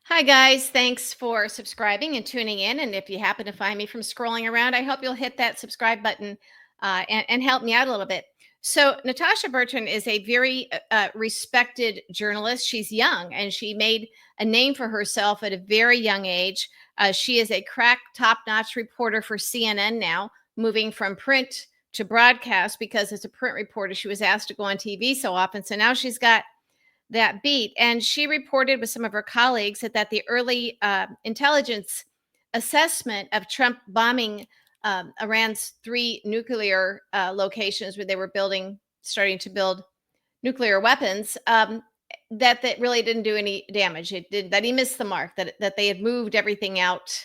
Hi, guys. Thanks for subscribing and tuning in. And if you happen to find me from scrolling around, I hope you'll hit that subscribe button and help me out a little bit. So, Natasha Bertrand is a very respected journalist. She's young and she made a name for herself at a very young age. She is a crack, top notch reporter for CNN now, moving from print to broadcast because as a print reporter, she was asked to go on TV so often. So now she's got that beat. And she reported with some of her colleagues that the early intelligence assessment of Trump bombing Iran's three nuclear locations where they were starting to build nuclear weapons, that really didn't do any damage. It did that he missed the mark. That they had moved everything out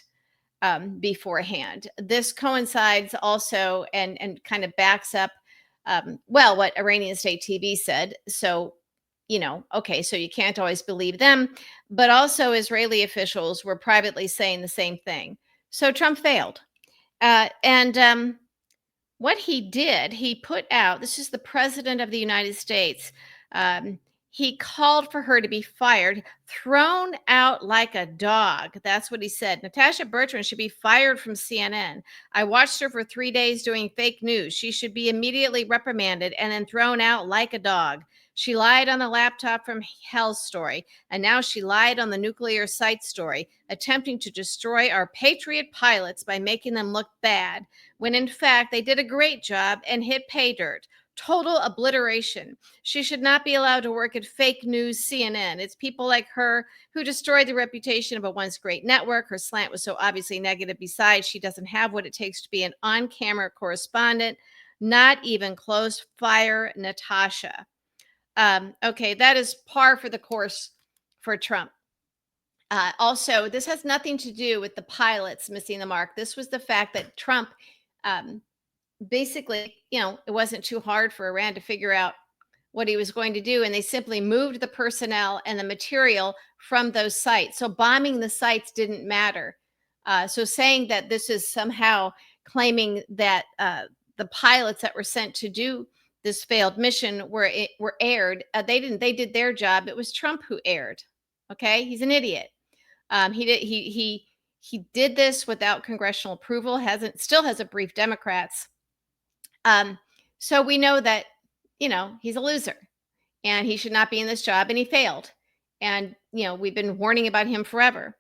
beforehand. This coincides also and kind of backs up what Iranian state TV said. So okay, so you can't always believe them, but also Israeli officials were privately saying the same thing. So Trump failed. And what he did, he put out, this is the president of the United States. Um, he called for her to be fired, thrown out like a dog. That's what he said. Natasha Bertrand should be fired from CNN. I watched her for 3 days doing fake news. She should be immediately reprimanded and then thrown out like a dog. She lied on the laptop from hell story, and now she lied on the nuclear site story, attempting to destroy our patriot pilots by making them look bad when in fact they did a great job and hit pay dirt. Total obliteration. She should not be allowed to work at fake news CNN. It's people like her who destroyed the reputation of a once great network. Her slant was so obviously negative. Besides, she doesn't have what it takes to be an on camera correspondent. Not even close. Fire Natasha. Okay, that is par for the course for Trump. Also, this has nothing to do with the pilots missing the mark. This was the fact that Trump um, basically, it wasn't too hard for Iran to figure out what he was going to do. And they simply moved the personnel and the material from those sites. So bombing the sites didn't matter. So saying that this is somehow claiming that the pilots that were sent to do this failed mission were aired. They didn't. They did their job. It was Trump who aired. Okay, he's an idiot. He did this without congressional approval. Still hasn't briefed Democrats. So we know that he's a loser and he should not be in this job, and he failed. And we've been warning about him forever.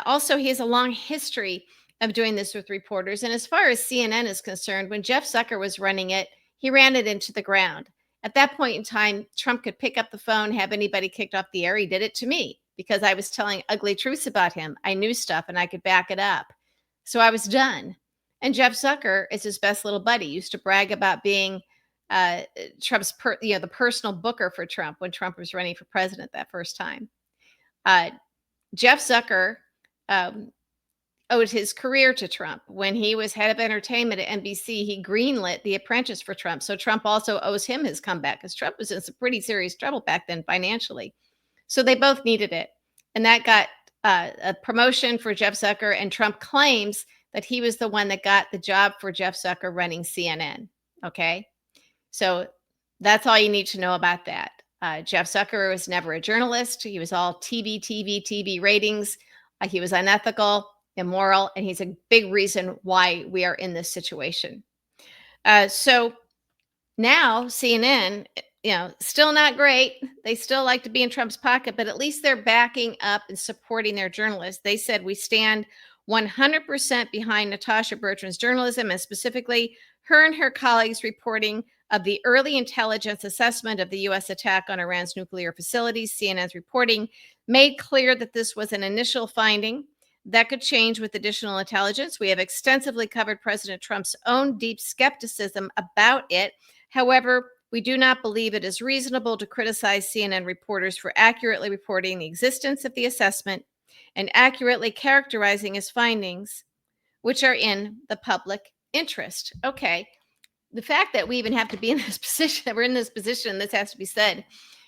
Also, he has a long history of doing this with reporters. And as far as CNN is concerned, when Jeff Zucker was running it, he ran it into the ground. At that point in time, Trump could pick up the phone, have anybody kicked off the air. He did it to me because I was telling ugly truths about him. I knew stuff and I could back it up. So I was done. And Jeff Zucker is his best little buddy. He used to brag about being Trump's, the personal booker for Trump when Trump was running for president that first time. Jeff Zucker owed his career to Trump. When he was head of entertainment at NBC, he greenlit The Apprentice for Trump. So Trump also owes him his comeback because Trump was in some pretty serious trouble back then financially. So they both needed it. And that got a promotion for Jeff Zucker. And Trump claims that he was the one that got the job for Jeff Zucker running CNN. Okay. So that's all you need to know about that. Jeff Zucker was never a journalist. He was all TV ratings. He was unethical, immoral, and he's a big reason why we are in this situation. So now CNN, still not great. They still like to be in Trump's pocket, but at least they're backing up and supporting their journalists. They said, we stand 100% behind Natasha Bertrand's journalism, and specifically her and her colleagues reporting of the early intelligence assessment of the U.S. attack on Iran's nuclear facilities. CNN's reporting made clear that this was an initial finding that could change with additional intelligence. We have extensively covered President Trump's own deep skepticism about it. However, we do not believe it is reasonable to criticize CNN reporters for accurately reporting the existence of the assessment and accurately characterizing his findings, which are in the public interest. Okay. The fact that we even have to be in this position, that we're in this position, this has to be said,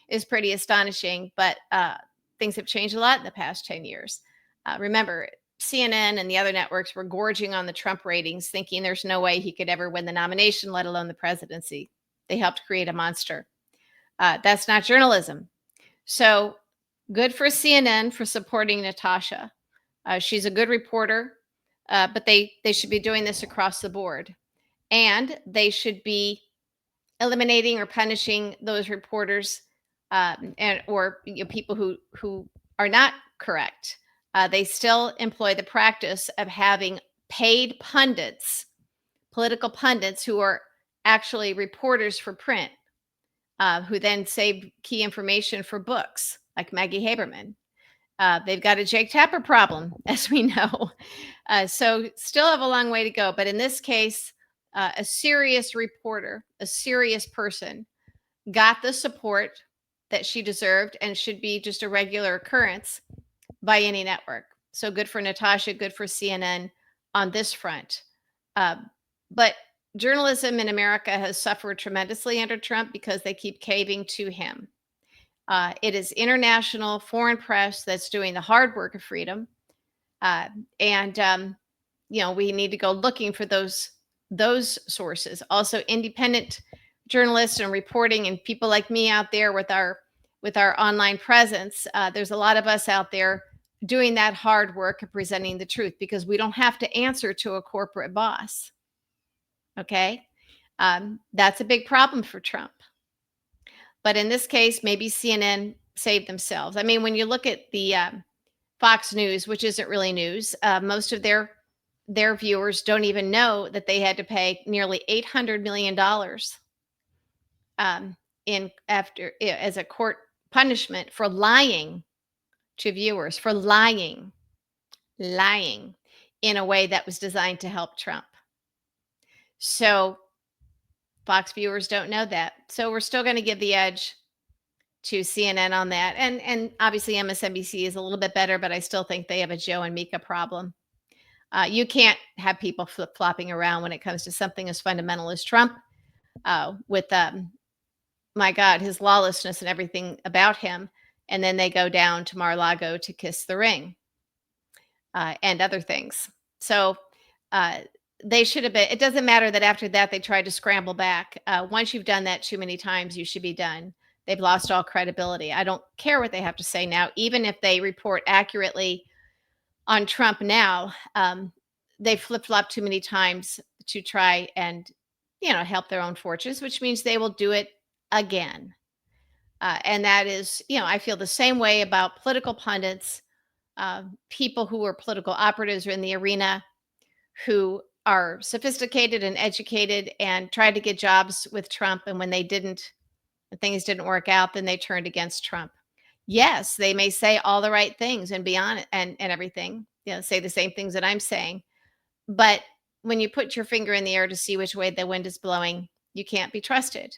is pretty astonishing. But things have changed a lot in the past 10 years. Remember, CNN and the other networks were gorging on the Trump ratings, thinking there's no way he could ever win the nomination, let alone the presidency. They helped create a monster. That's not journalism. So Good for CNN for supporting Natasha. She's a good reporter, but they should be doing this across the board, and they should be eliminating or punishing those reporters, and or people who are not correct. They still employ the practice of having paid pundits, political pundits who are actually reporters for print, who then save key information for books, like Maggie Haberman. They've got a Jake Tapper problem, as we know. So still have a long way to go. But in this case, a serious reporter, a serious person, got the support that she deserved and should be just a regular occurrence by any network. So good for Natasha, good for CNN on this front. Uh, but journalism in America has suffered tremendously under Trump because they keep caving to him. It is international foreign press that's doing the hard work of freedom. Uh, and we need to go looking for those sources. Also, independent journalists and reporting, and people like me out there with our online presence. There's a lot of us out there doing that hard work of presenting the truth because we don't have to answer to a corporate boss. Okay, that's a big problem for Trump. But in this case, maybe CNN saved themselves. I mean, when you look at the Fox News, which isn't really news, most of their viewers don't even know that they had to pay nearly $800 million in after as a court punishment for lying to viewers, for lying in a way that was designed to help Trump. So Fox viewers don't know that. So we're still going to give the edge to CNN on that. And obviously MSNBC is a little bit better, but I still think they have a Joe and Mika problem. You can't have people flip-flopping around when it comes to something as fundamental as Trump, with my God, his lawlessness and everything about him. And then they go down to Mar-a-Lago to kiss the ring, and other things. So they should have been. It doesn't matter that after that they tried to scramble back. Once you've done that too many times, you should be done. They've lost all credibility. I don't care what they have to say now, even if they report accurately on Trump now. They flip-flop too many times to try and help their own fortunes, which means they will do it again. And that is, I feel the same way about political pundits, people who are political operatives or in the arena, who are sophisticated and educated and tried to get jobs with Trump. And when things didn't work out, then they turned against Trump. Yes, they may say all the right things and be on it and everything, say the same things that I'm saying. But when you put your finger in the air to see which way the wind is blowing, you can't be trusted.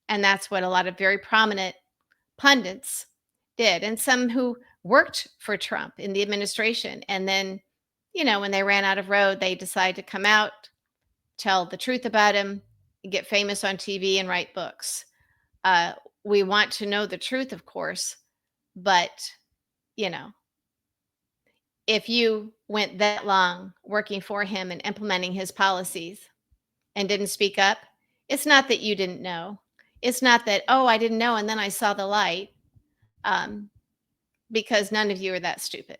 And that's what a lot of very prominent pundits did. And some who worked for Trump in the administration. And then, when they ran out of road, they decided to come out, tell the truth about him, get famous on TV and write books. We want to know the truth, of course, but if you went that long working for him and implementing his policies and didn't speak up, it's not that you didn't know. It's not that, oh, I didn't know and then I saw the light, because none of you are that stupid.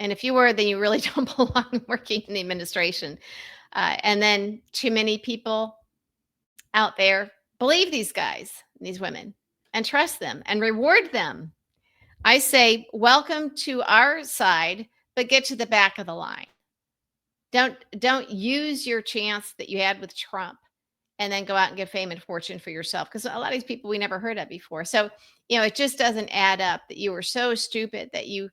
And if you were, then you really don't belong working in the administration. And then too many people out there believe these guys, these women, and trust them and reward them. I say, welcome to our side, but get to the back of the line. Don't use your chance that you had with Trump and then go out and get fame and fortune for yourself. Because a lot of these people we never heard of before. So, it just doesn't add up that you were so stupid that you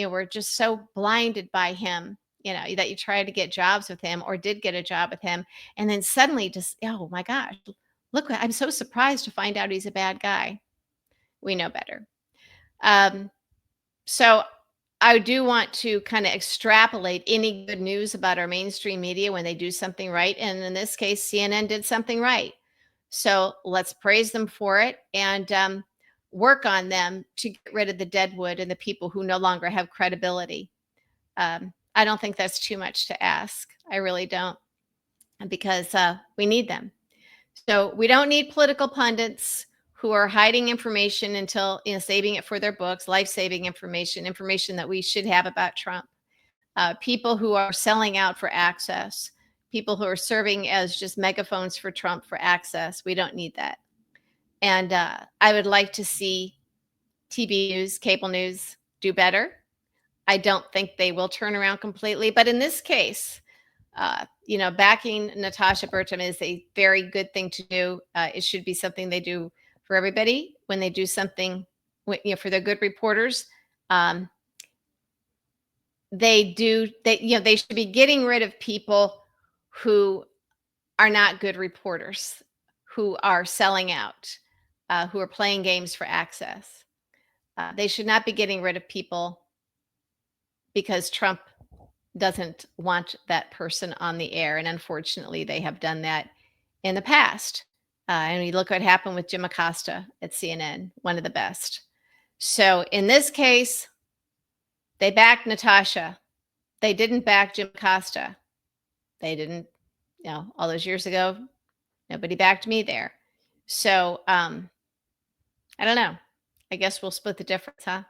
were just so blinded by him, that you tried to get jobs with him or did get a job with him. And then suddenly just, oh my gosh, look, I'm so surprised to find out he's a bad guy. We know better. So I do want to kind of extrapolate any good news about our mainstream media when they do something right. And in this case, CNN did something right. So let's praise them for it and work on them to get rid of the deadwood and the people who no longer have credibility. I don't think that's too much to ask. I really don't, because we need them. So we don't need political pundits. who are hiding information until, saving it for their books, life-saving information, information that we should have about Trump. People who are selling out for access, people who are serving as just megaphones for Trump for access. We don't need that. And I would like to see TV news, cable news do better. I don't think they will turn around completely, but in this case, backing Natasha Bertrand is a very good thing to do. It should be something they do for everybody when they do something, for their good reporters. Um, they should be getting rid of people who are not good reporters, who are selling out, who are playing games for access. They should not be getting rid of people because Trump doesn't want that person on the air. And unfortunately, they have done that in the past. And you look what happened with Jim Acosta at CNN, one of the best. So in this case, they backed Natasha. They didn't back Jim Acosta. They didn't, all those years ago, nobody backed me there. So I don't know. I guess we'll split the difference, huh?